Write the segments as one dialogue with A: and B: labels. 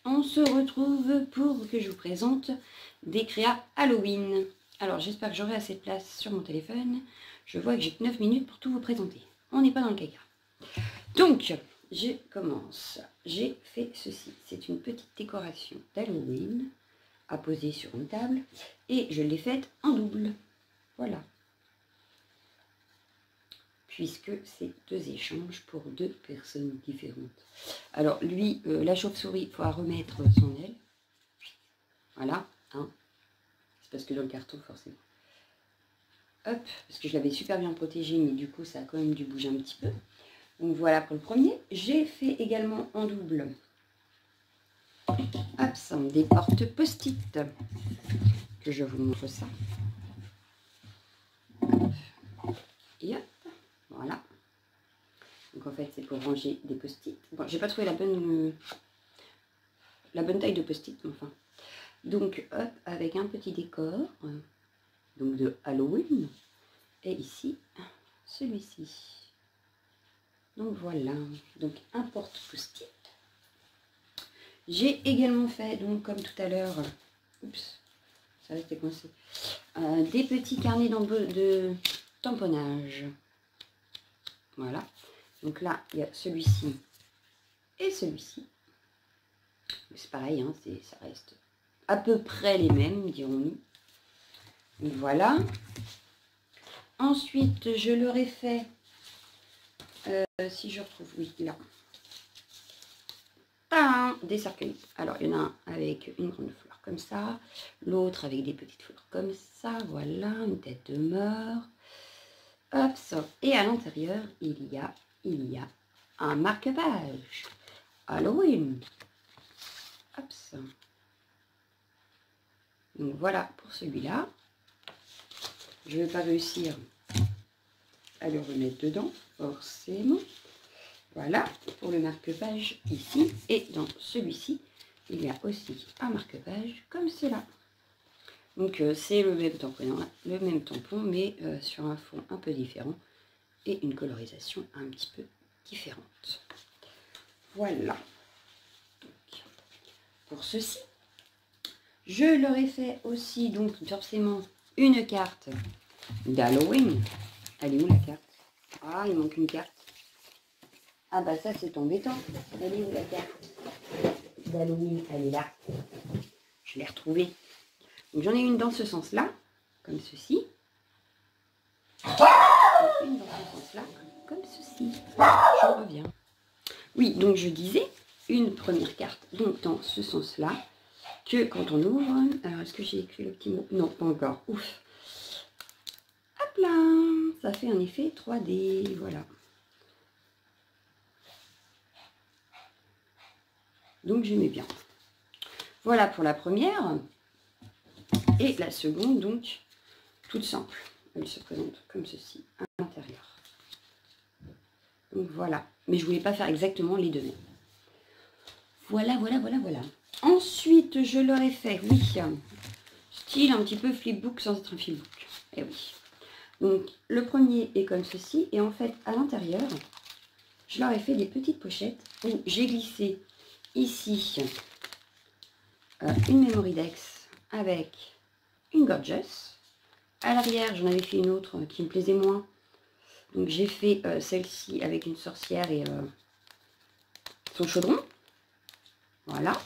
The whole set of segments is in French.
A: on se retrouve pour que je vous présente des créas Halloween. Alors j'espère que j'aurai assez de place sur mon téléphone. Je vois que j'ai que 9 minutes pour tout vous présenter. On n'est pas dans le caca. Donc, je commence. J'ai fait ceci. C'est une petite décoration d'Halloween à poser sur une table. Et je l'ai faite en double. Voilà. Puisque c'est 2 échanges pour 2 personnes différentes. Alors lui, la chauve-souris, il faudra remettre son aile. Voilà, hein. C'est parce que dans le carton, forcément. Hop, parce que je l'avais super bien protégé, mais du coup, ça a quand même dû bouger un petit peu. Donc voilà pour le premier. J'ai fait également en double. Hop, ça, des portes post-it. Que je vous montre ça. Et hop, voilà. Donc en fait, c'est pour ranger des post-it. Bon, j'ai pas trouvé la bonne taille de post-it, mais enfin. Donc hop, avec un petit décor, donc de Halloween. Et ici, celui-ci. Donc voilà, donc un porte post-it. J'ai également fait, donc comme tout à l'heure, oups, ça restait coincé, des petits carnets de tamponnage. Voilà. Donc là, il y a celui-ci et celui-ci. C'est pareil, hein, ça reste à peu près les mêmes, dirons-nous. Voilà. Ensuite, je leur ai fait, si je retrouve, oui, là, des cercueils. Alors, il y en a un avec une grande fleur comme ça, l'autre avec des petites fleurs comme ça, voilà, une tête de mort. Hop, ça. Et à l'intérieur, il y a un marque-page Halloween. Hop, ça. Donc voilà pour celui-là. Je ne vais pas réussir à le remettre dedans, forcément. Voilà pour le marque-page ici. Et dans celui-ci, il y a aussi un marque-page comme cela. Donc c'est le même tampon, mais sur un fond un peu différent et une colorisation un petit peu différente. Voilà. Donc, pour ceci, je leur ai fait aussi donc forcément une carte d'Halloween. Elle est où la carte? Ah, il manque une carte. Ah bah ça c'est embêtant. Elle est où la carte d'Halloween? Elle est là. Je l'ai retrouvée. Donc j'en ai une dans ce sens-là, comme ceci. Et une dans ce sens-là, comme ceci. Je reviens. Oui, donc je disais, une première carte, donc dans ce sens-là, que quand on ouvre... Alors, est-ce que j'ai écrit le petit mot? Non, pas encore. Ouf. Hop là, ça fait un effet 3D, voilà. Donc j'aimais bien. Voilà pour la première. Et la seconde, donc, toute simple. Elle se présente comme ceci, à l'intérieur. Donc voilà. Mais je voulais pas faire exactement les deux mêmes. Voilà, voilà, voilà, voilà. Ensuite, je leur ai fait, oui, style un petit peu flipbook sans être un flipbook. Eh oui. Donc, le premier est comme ceci. Et en fait, à l'intérieur, je leur ai fait des petites pochettes où j'ai glissé ici une Memorydex avec une Gorgeous. À l'arrière, j'en avais fait une autre qui me plaisait moins. Donc, j'ai fait celle-ci avec une sorcière et son chaudron. Voilà.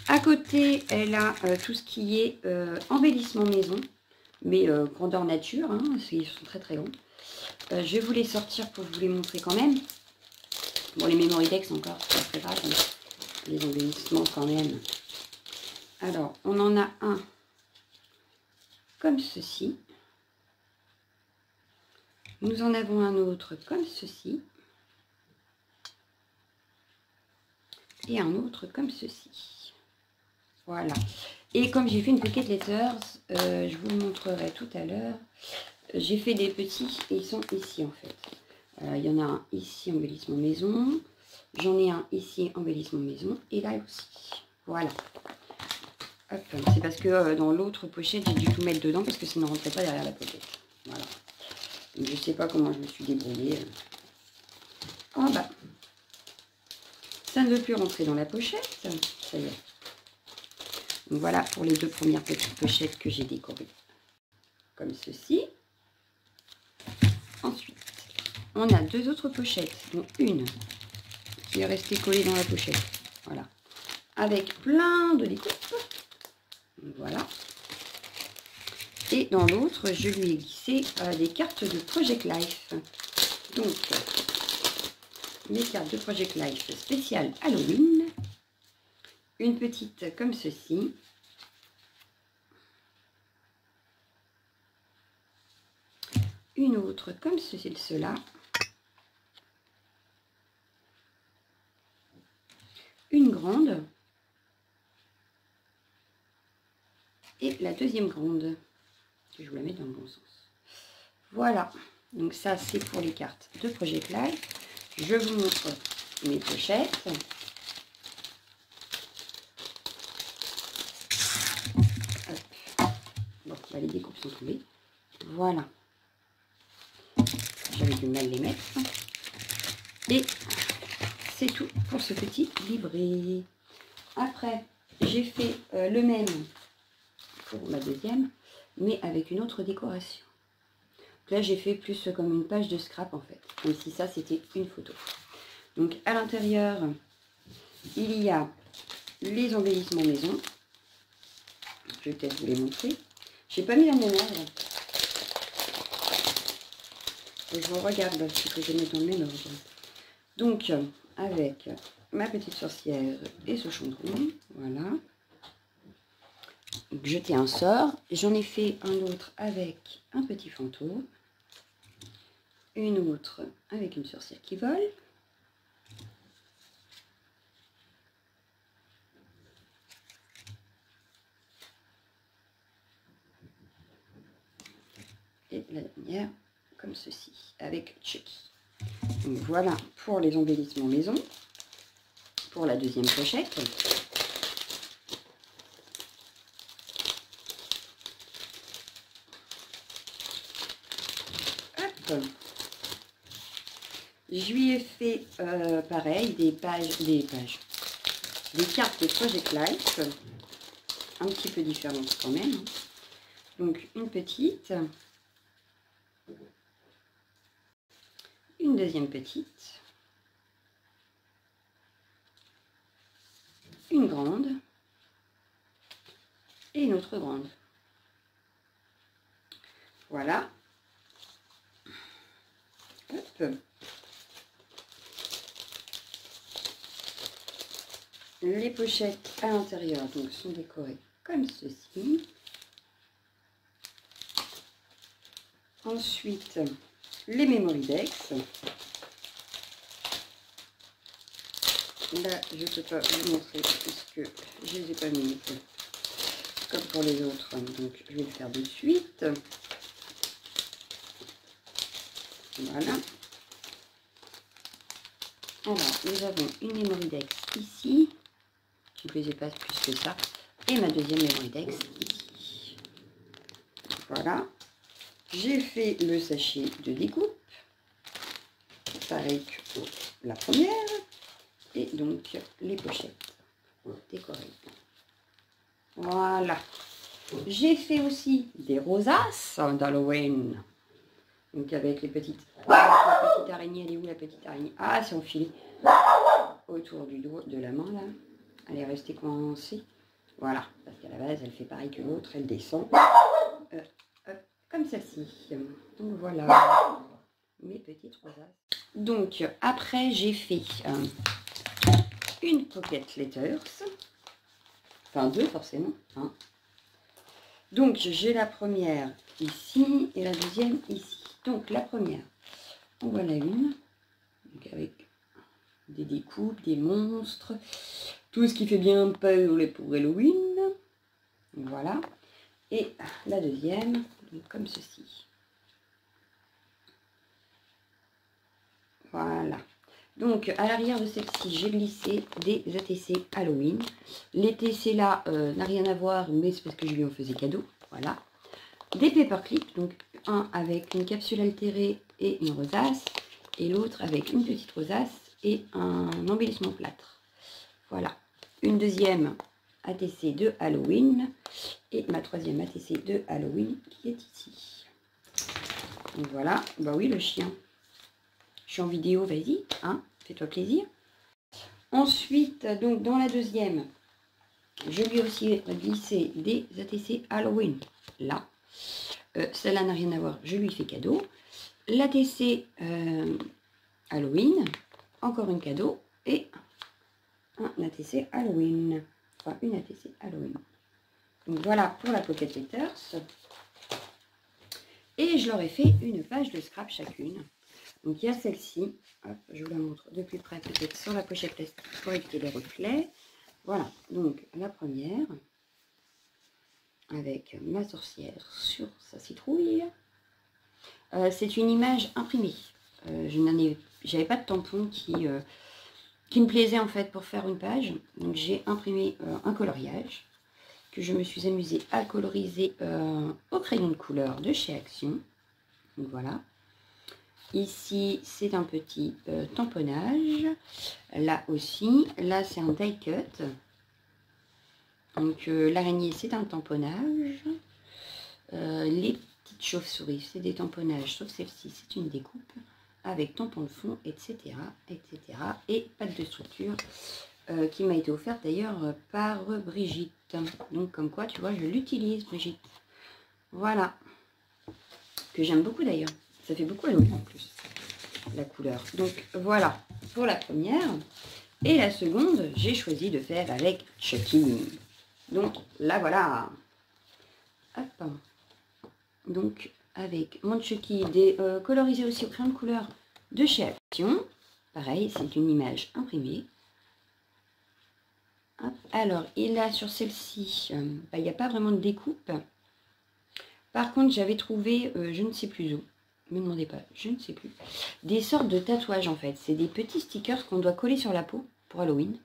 A: À côté, elle a tout ce qui est embellissement maison, mais grandeur nature, hein, ils sont très très longs. Je vais vous les sortir pour vous les montrer quand même. Bon, les Memorydex encore, c'est pas très grave, mais les embellissements quand même. Alors, on en a un comme ceci. Nous en avons un autre comme ceci. Et un autre comme ceci. Voilà. Et comme j'ai fait une pocket letters, je vous le montrerai tout à l'heure. J'ai fait des petits et ils sont ici en fait. Il y en a un ici, embellissement maison. J'en ai un ici, embellissement maison. Et là aussi. Voilà. C'est parce que dans l'autre pochette, j'ai dû tout mettre dedans parce que ça ne rentrait pas derrière la pochette. Voilà. Donc, je ne sais pas comment je me suis débrouillée. Oh bah. Ça ne veut plus rentrer dans la pochette. Ça y est. Donc voilà pour les 2 premières petites pochettes que j'ai décorées. Comme ceci. Ensuite, on a 2 autres pochettes, dont une qui est restée collée dans la pochette. Voilà. Avec plein de découpes. Voilà. Et dans l'autre, je lui ai glissé des cartes de Project Life. Donc, les cartes de Project Life spéciales Halloween. Une petite comme ceci. Une autre comme cela. Une grande. Et la deuxième grande. Je vous la mets dans le bon sens. Voilà. Donc ça, c'est pour les cartes de Project Life. Je vous montre mes pochettes. Hop. Bon, bah, les découpes sont tombées. Voilà. J'avais du mal les mettre. Et c'est tout pour ce petit livret. Après, j'ai fait le même pour la deuxième, mais avec une autre décoration. Donc là, j'ai fait plus comme une page de scrap en fait, comme si ça c'était une photo. Donc à l'intérieur, il y a les embellissements maison. Je vais peut-être vous les montrer. J'ai pas mis la même ordre. Je vous regarde ce que je mets dans le même ordre. Donc avec ma petite sorcière et ce chandron, voilà. Jeter un sort. J'en ai fait un autre avec un petit fantôme. Une autre avec une sorcière qui vole. Et la dernière comme ceci, avec Chucky. Donc voilà pour les embellissements maison. Pour la deuxième pochette. Hop. Je lui ai fait pareil, des cartes de Project Life, un petit peu différentes quand même. Donc une petite, une deuxième petite, une grande et une autre grande. Voilà. Hop. Les pochettes à l'intérieur donc sont décorées comme ceci. Ensuite, les Memory Decks. Là, je ne peux pas vous montrer puisque je ne les ai pas mis comme pour les autres. Donc, je vais le faire de suite. Voilà. Alors, nous avons une Memory Deck ici, qui ne plaisait pas plus que ça, et ma deuxième Memory Deck ici. Voilà. J'ai fait le sachet de découpe, pareil que la première, et donc les pochettes décorées. Voilà. J'ai fait aussi des rosaces d'Halloween. Donc avec les petites... La petite araignée, elle est où la petite araignée? Ah, c'est enfilé autour du doigt, de la main là. Elle est restée coincée. Voilà, parce qu'à la base, elle fait pareil que l'autre, elle descend. Comme celle-ci. Donc voilà, mes petites rosaces. Donc après, j'ai fait une pocket letters. Enfin deux forcément. Hein. Donc j'ai la première ici et la deuxième ici. Donc la première, en voilà une. Donc avec des découpes, des monstres. Tout ce qui fait bien peur pour Halloween. Voilà. Et la deuxième, donc comme ceci. Voilà. Donc à l'arrière de celle-ci, j'ai glissé des ATC Halloween. Les TC là n'a rien à voir, mais c'est parce que je lui en faisais cadeau. Voilà. Des paperclips, donc un avec une capsule altérée et une rosace, et l'autre avec une petite rosace et un embellissement plâtre. Voilà, une deuxième ATC de Halloween et ma troisième ATC de Halloween qui est ici. Donc voilà, bah oui le chien. Je suis en vidéo, vas-y, hein, fais-toi plaisir. Ensuite, donc dans la deuxième, je lui ai aussi glissé des ATC Halloween, là. Celle-là n'a rien à voir, je lui fais cadeau. L'ATC Halloween, encore un cadeau, et un ATC Halloween. Enfin, une ATC Halloween. Donc voilà pour la Pocket Letters. Et je leur ai fait une page de scrap chacune. Donc il y a celle-ci, je vous la montre de plus près peut-être sur la pochette plastique pour éviter les reflets. Voilà, donc la première, avec ma sorcière sur sa citrouille. C'est une image imprimée. J'avais pas de tampon qui me plaisait en fait pour faire une page. Donc j'ai imprimé un coloriage que je me suis amusée à coloriser au crayon de couleur de chez Action. Donc voilà. Ici, c'est un petit tamponnage. Là aussi, là c'est un die cut. Donc l'araignée, c'est un tamponnage. Les petites chauves-souris, c'est des tamponnages, sauf celle-ci, c'est une découpe avec tampon de fond, etc. etc. Et pâte de structure qui m'a été offerte d'ailleurs par Brigitte. Donc comme quoi, tu vois, je l'utilise, Brigitte. Voilà. Que j'aime beaucoup d'ailleurs. Ça fait beaucoup Halloween en plus, la couleur. Donc voilà pour la première. Et la seconde, j'ai choisi de faire avec Chucky. Donc là voilà. Hop. Donc avec mon Chucky colorisé aussi au crayon de couleur de chez Action. Pareil, c'est une image imprimée. Hop. Alors, et là sur celle-ci, il n'y a pas vraiment de découpe. Par contre, j'avais trouvé, je ne sais plus où, ne me demandez pas, je ne sais plus, des sortes de tatouages en fait. C'est des petits stickers qu'on doit coller sur la peau pour Halloween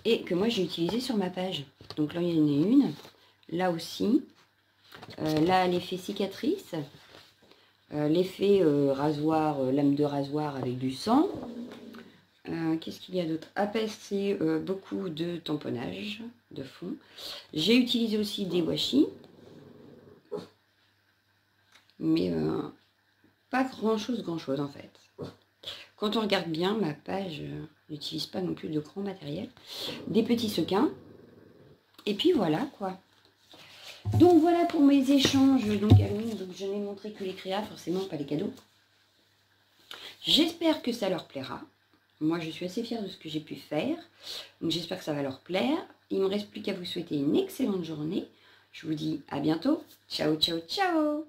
A: et que moi j'ai utilisé sur ma page. Donc là, il y en a une, là aussi. Là, l'effet cicatrice, l'effet rasoir, lame de rasoir avec du sang. Qu'est-ce qu'il y a d'autre? C'est beaucoup de tamponnage de fond. J'ai utilisé aussi des washi. Mais pas grand chose en fait. Quand on regarde bien, ma page n'utilise pas non plus de grand matériel. Des petits sequins. Et puis voilà quoi. Donc voilà pour mes échanges. Donc Halloween, donc je n'ai montré que les créas, forcément pas les cadeaux. J'espère que ça leur plaira. Moi je suis assez fière de ce que j'ai pu faire. Donc j'espère que ça va leur plaire. Il ne me reste plus qu'à vous souhaiter une excellente journée. Je vous dis à bientôt. Ciao, ciao, ciao!